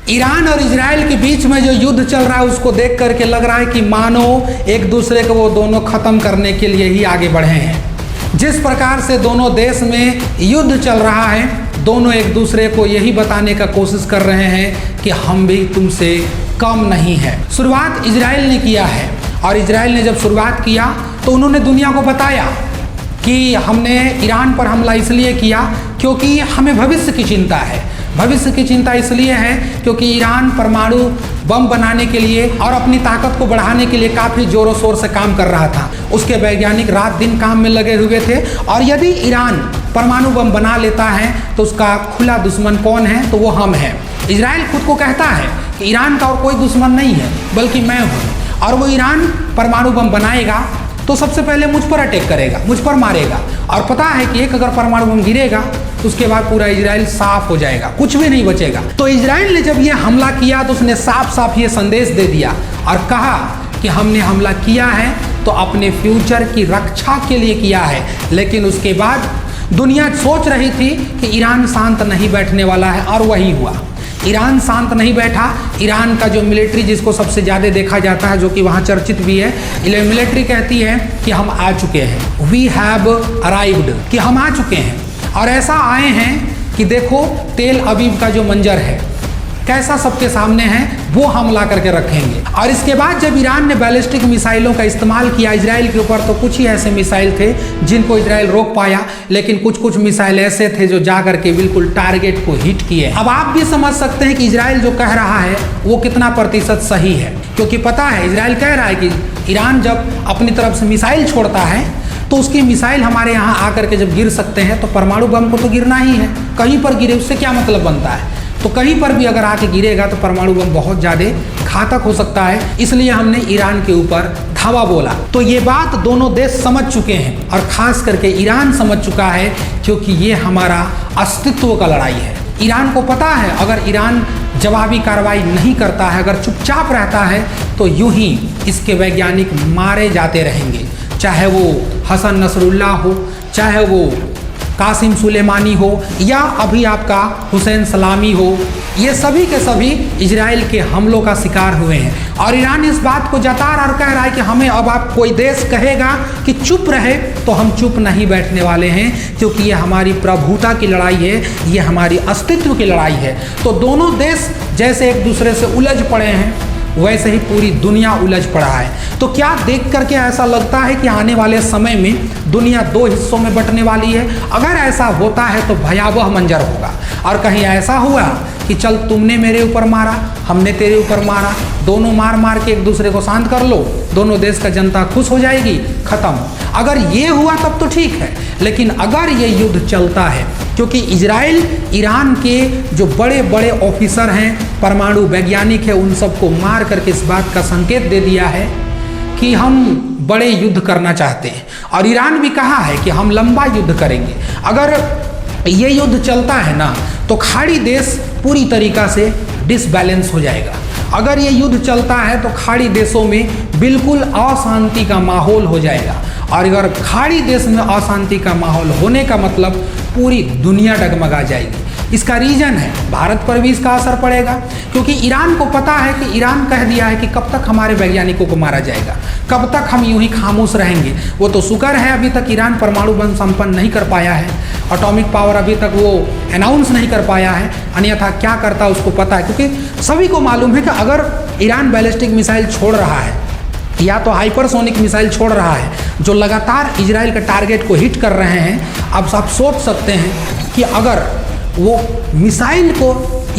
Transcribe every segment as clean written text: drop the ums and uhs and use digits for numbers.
Iran और Israel के बीच में जो युद्ध चल रहा है उसको देख करके लग रहा है कि मानो एक दूसरे को वो दोनों खत्म करने के लिए ही आगे बढ़े हैं। जिस प्रकार से दोनों देश में युद्ध चल रहा है, दोनों एक दूसरे को यही बताने का कोशिश कर रहे हैं कि हम भी तुमसे कम नहीं है। शुरुआत इजराइल ने किया है और इजराइल ने जब शुरुआत किया तो उन्होंने दुनिया को बताया कि हमने ईरान पर हमला इसलिए किया क्योंकि हमें भविष्य की चिंता है। भविष्य की चिंता इसलिए है क्योंकि ईरान परमाणु बम बनाने के लिए और अपनी ताकत को बढ़ाने के लिए काफ़ी ज़ोरों शोर से काम कर रहा था। उसके वैज्ञानिक रात दिन काम में लगे हुए थे और यदि ईरान परमाणु बम बना लेता है तो उसका खुला दुश्मन कौन है, तो वो हम हैं। इजराइल खुद को कहता है कि ईरान का और कोई दुश्मन नहीं है बल्कि मैं हूँ, और वो ईरान परमाणु बम बनाएगा तो सबसे पहले मुझ पर अटैक करेगा, मुझ पर मारेगा। और पता है कि एक अगर परमाणु बम गिरेगा तो उसके बाद पूरा इजराइल साफ हो जाएगा, कुछ भी नहीं बचेगा। तो इजराइल ने जब ये हमला किया तो उसने साफ साफ ये संदेश दे दिया और कहा कि हमने हमला किया है तो अपने फ्यूचर की रक्षा के लिए किया है। लेकिन उसके बाद दुनिया सोच रही थी कि ईरान शांत नहीं बैठने वाला है, और वही हुआ। ईरान शांत नहीं बैठा। ईरान का जो मिलिट्री जिसको सबसे ज़्यादा देखा जाता है, जो कि वहाँ चर्चित भी है, मिलिट्री कहती है कि हम आ चुके हैं, वी हैव अराइव्ड, कि हम आ चुके हैं। और ऐसा आए हैं कि देखो तेल अवीव का जो मंजर है कैसा सबके सामने है, वो हम ला करके रखेंगे। और इसके बाद जब ईरान ने बैलिस्टिक मिसाइलों का इस्तेमाल किया इजराइल के ऊपर, तो कुछ ही ऐसे मिसाइल थे जिनको इजराइल रोक पाया, लेकिन कुछ कुछ मिसाइल ऐसे थे जो जा करके बिल्कुल टारगेट को हिट किए। अब आप भी समझ सकते हैं कि इजराइल जो कह रहा है वो कितना प्रतिशत सही है, क्योंकि पता है इजराइल कह रहा है कि ईरान जब अपनी तरफ से मिसाइल छोड़ता है तो उसकी मिसाइल हमारे यहाँ आकर के जब गिर सकते हैं तो परमाणु बम को तो गिरना ही है, कहीं पर गिरे उससे क्या मतलब बनता है। तो कहीं पर भी अगर आके गिरेगा तो परमाणु बम बहुत ज़्यादा घातक हो सकता है, इसलिए हमने ईरान के ऊपर धावा बोला। तो ये बात दोनों देश समझ चुके हैं और ख़ास करके ईरान समझ चुका है, क्योंकि ये हमारा अस्तित्व का लड़ाई है। ईरान को पता है अगर ईरान जवाबी कार्रवाई नहीं करता है, अगर चुपचाप रहता है, तो यूं ही इसके वैज्ञानिक मारे जाते रहेंगे, चाहे वो हसन नसरुल्लाह हो, चाहे वो कासिम सुलेमानी हो, या अभी आपका हुसैन सलामी हो। ये सभी के सभी इजराइल के हमलों का शिकार हुए हैं। और ईरान इस बात को जता रहा और कह रहा है कि हमें अब आप कोई देश कहेगा कि चुप रहे तो हम चुप नहीं बैठने वाले हैं, क्योंकि ये हमारी प्रभुता की लड़ाई है, ये हमारी अस्तित्व की लड़ाई है। तो दोनों देश जैसे एक दूसरे से उलझ पड़े हैं, वैसे ही पूरी दुनिया उलझ पड़ा है। तो क्या देख करके ऐसा लगता है कि आने वाले समय में दुनिया दो हिस्सों में बंटने वाली है? अगर ऐसा होता है तो भयावह मंजर होगा। और कहीं ऐसा हुआ कि चल तुमने मेरे ऊपर मारा, हमने तेरे ऊपर मारा, दोनों मार मार के एक दूसरे को शांत कर लो, दोनों देश का जनता खुश हो जाएगी, खत्म। अगर ये हुआ तब तो ठीक है, लेकिन अगर ये युद्ध चलता है, क्योंकि इजराइल ईरान के जो बड़े बड़े ऑफिसर हैं, परमाणु वैज्ञानिक है, उन सबको मार करके इस बात का संकेत दे दिया है कि हम बड़े युद्ध करना चाहते हैं। और ईरान भी कहा है कि हम लंबा युद्ध करेंगे। अगर ये युद्ध चलता है ना तो खाड़ी देश पूरी तरीक़ा से डिसबैलेंस हो जाएगा। अगर ये युद्ध चलता है तो खाड़ी देशों में बिल्कुल अशांति का माहौल हो जाएगा। और अगर खाड़ी देश में अशांति का माहौल होने का मतलब पूरी दुनिया डगमगा जाएगी। इसका रीज़न है भारत पर भी इसका असर पड़ेगा, क्योंकि ईरान को पता है कि ईरान कह दिया है कि कब तक हमारे वैज्ञानिकों को मारा जाएगा, कब तक हम यूं ही खामोश रहेंगे। वो तो शुक्र है अभी तक ईरान परमाणु बम संपन्न नहीं कर पाया है, एटॉमिक पावर अभी तक वो अनाउंस नहीं कर पाया है, अन्यथा क्या करता उसको पता है। क्योंकि सभी को मालूम है कि अगर ईरान बैलिस्टिक मिसाइल छोड़ रहा है या तो हाइपरसोनिक मिसाइल छोड़ रहा है जो लगातार इजराइल के टारगेट को हिट कर रहे हैं, अब आप सोच सकते हैं कि अगर वो मिसाइल को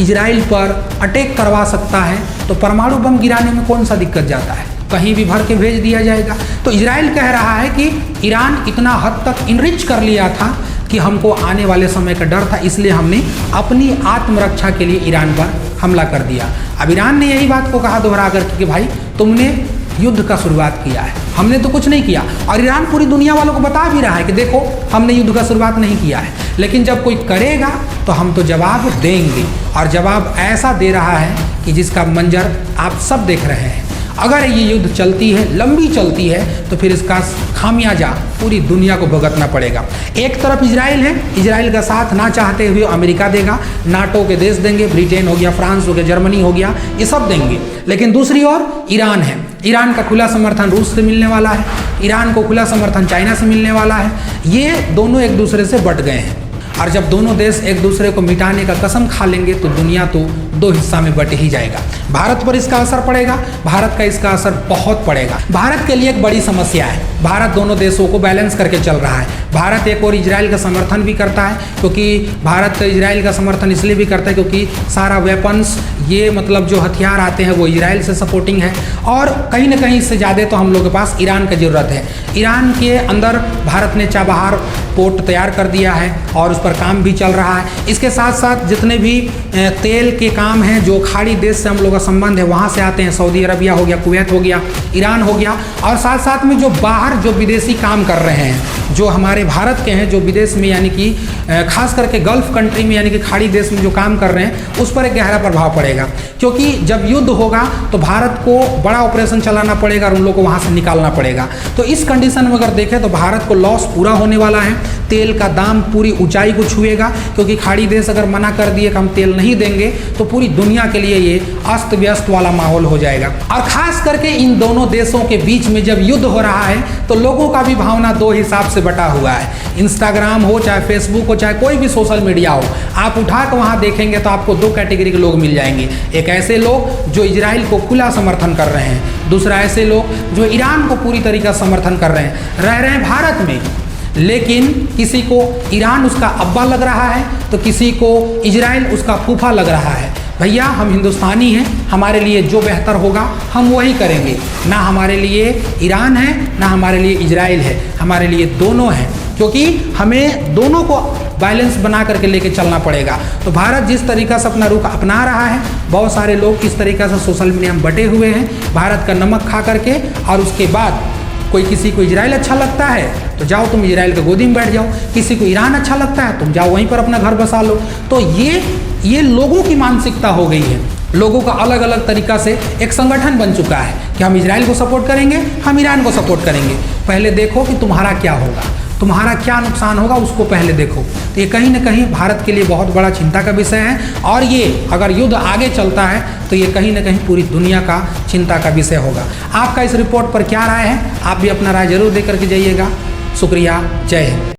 इजराइल पर अटैक करवा सकता है तो परमाणु बम गिराने में कौन सा दिक्कत जाता है, कहीं भी भर के भेज दिया जाएगा। तो इजराइल कह रहा है कि ईरान इतना हद तक इनरिच कर लिया था कि हमको आने वाले समय का डर था, इसलिए हमने अपनी आत्मरक्षा के लिए ईरान पर हमला कर दिया। अब ईरान ने यही बात को कहा दोहरा कर कि भाई तुमने युद्ध का शुरुआत किया है, हमने तो कुछ नहीं किया। और ईरान पूरी दुनिया वालों को बता भी रहा है कि देखो हमने युद्ध का शुरुआत नहीं किया है, लेकिन जब कोई करेगा तो हम तो जवाब देंगे। और जवाब ऐसा दे रहा है कि जिसका मंजर आप सब देख रहे हैं। अगर ये युद्ध चलती है, लंबी चलती है, तो फिर इसका खामियाजा पूरी दुनिया को भुगतना पड़ेगा। एक तरफ इजराइल है, इजराइल का साथ ना चाहते हुए अमेरिका देगा, नाटो के देश देंगे, ब्रिटेन हो गया, फ्रांस हो गया, जर्मनी हो गया, ये सब देंगे। लेकिन दूसरी ओर ईरान है, ईरान का खुला समर्थन रूस से मिलने वाला है, ईरान को खुला समर्थन चाइना से मिलने वाला है। ये दोनों एक दूसरे से बट गए हैं, और जब दोनों देश एक दूसरे को मिटाने का कसम खा लेंगे तो दुनिया तो दो हिस्सा में बट ही जाएगा। भारत पर इसका असर पड़ेगा, भारत का इसका असर बहुत पड़ेगा। भारत के लिए एक बड़ी समस्या है, भारत दोनों देशों को बैलेंस करके चल रहा है। भारत एक और इजराइल का समर्थन भी करता है, क्योंकि भारत इजराइल का समर्थन इसलिए भी करता है क्योंकि सारा वेपन्स, ये मतलब जो हथियार आते हैं वो इजराइल से सपोर्टिंग है, और कहीं ना कहीं इससे ज़्यादा तो हम लोग के पास ईरान की ज़रूरत है। ईरान के अंदर भारत ने चाबहार पोर्ट तैयार कर दिया है और उस पर काम भी चल रहा है। इसके साथ साथ जितने भी तेल के काम हैं, जो खाड़ी देश से हम लोग का संबंध है वहाँ से आते हैं, सऊदी अरबिया हो गया, कुवैत हो गया, ईरान हो गया, और साथ साथ में जो बाहर जो विदेशी काम कर रहे हैं, जो हमारे भारत के हैं, जो विदेश में यानी कि खास करके गल्फ कंट्री में यानी कि खाड़ी देश में जो काम कर रहे हैं, उस पर एक गहरा प्रभाव पड़ेगा। क्योंकि जब युद्ध होगा तो भारत को बड़ा ऑपरेशन चलाना पड़ेगा और उन लोगों को वहाँ से निकालना पड़ेगा। तो इस कंडीशन में अगर देखें तो भारत को लॉस पूरा होने वाला है, तेल का दाम पूरी ऊंचाई को छुएगा, क्योंकि खाड़ी देश अगर मना कर दिए कि हम तेल नहीं देंगे तो पूरी दुनिया के लिए ये अस्त व्यस्त वाला माहौल हो जाएगा। और खास करके इन दोनों देशों के बीच में जब युद्ध हो रहा है तो लोगों का भी भावना दो हिसाब से बटा हुआ है। इंस्टाग्राम हो, चाहे फेसबुक हो, चाहे कोई भी सोशल मीडिया हो, आप उठा कर वहाँ देखेंगे तो आपको दो कैटेगरी के लोग मिल जाएंगे। एक ऐसे लोग जो इजराइल को खुला समर्थन कर रहे हैं, दूसरा ऐसे लोग जो ईरान को पूरी तरीका समर्थन कर रहे हैं, रह रहे हैं भारत में, लेकिन किसी को ईरान उसका अब्बा लग रहा है तो किसी को इजराइल उसका फूफा लग रहा है। भैया हम हिंदुस्तानी हैं, हमारे लिए जो बेहतर होगा हम वही करेंगे। ना हमारे लिए ईरान है, ना हमारे लिए इजराइल है, हमारे लिए दोनों हैं, क्योंकि हमें दोनों को बैलेंस बना करके लेके चलना पड़ेगा। तो भारत जिस तरीका से अपना रुख अपना रहा है, बहुत सारे लोग किस तरीका से सोशल मीडिया में बटे हुए हैं भारत का नमक खा करके, और उसके बाद कोई किसी को इजराइल अच्छा लगता है तो जाओ तुम इजराइल के गोदी में बैठ जाओ, किसी को ईरान अच्छा लगता है तुम जाओ वहीं पर अपना घर बसा लो। तो ये लोगों की मानसिकता हो गई है, लोगों का अलग अलग तरीका से एक संगठन बन चुका है कि हम इजराइल को सपोर्ट करेंगे, हम ईरान को सपोर्ट करेंगे। पहले देखो कि तुम्हारा क्या होगा, तुम्हारा क्या नुकसान होगा, उसको पहले देखो। तो ये कहीं ना कहीं भारत के लिए बहुत बड़ा चिंता का विषय है, और ये अगर युद्ध आगे चलता है तो ये कहीं ना कहीं पूरी दुनिया का चिंता का विषय होगा। आपका इस रिपोर्ट पर क्या राय है? आप भी अपना राय जरूर दे करके जाइएगा। शुक्रिया, जय हिंद।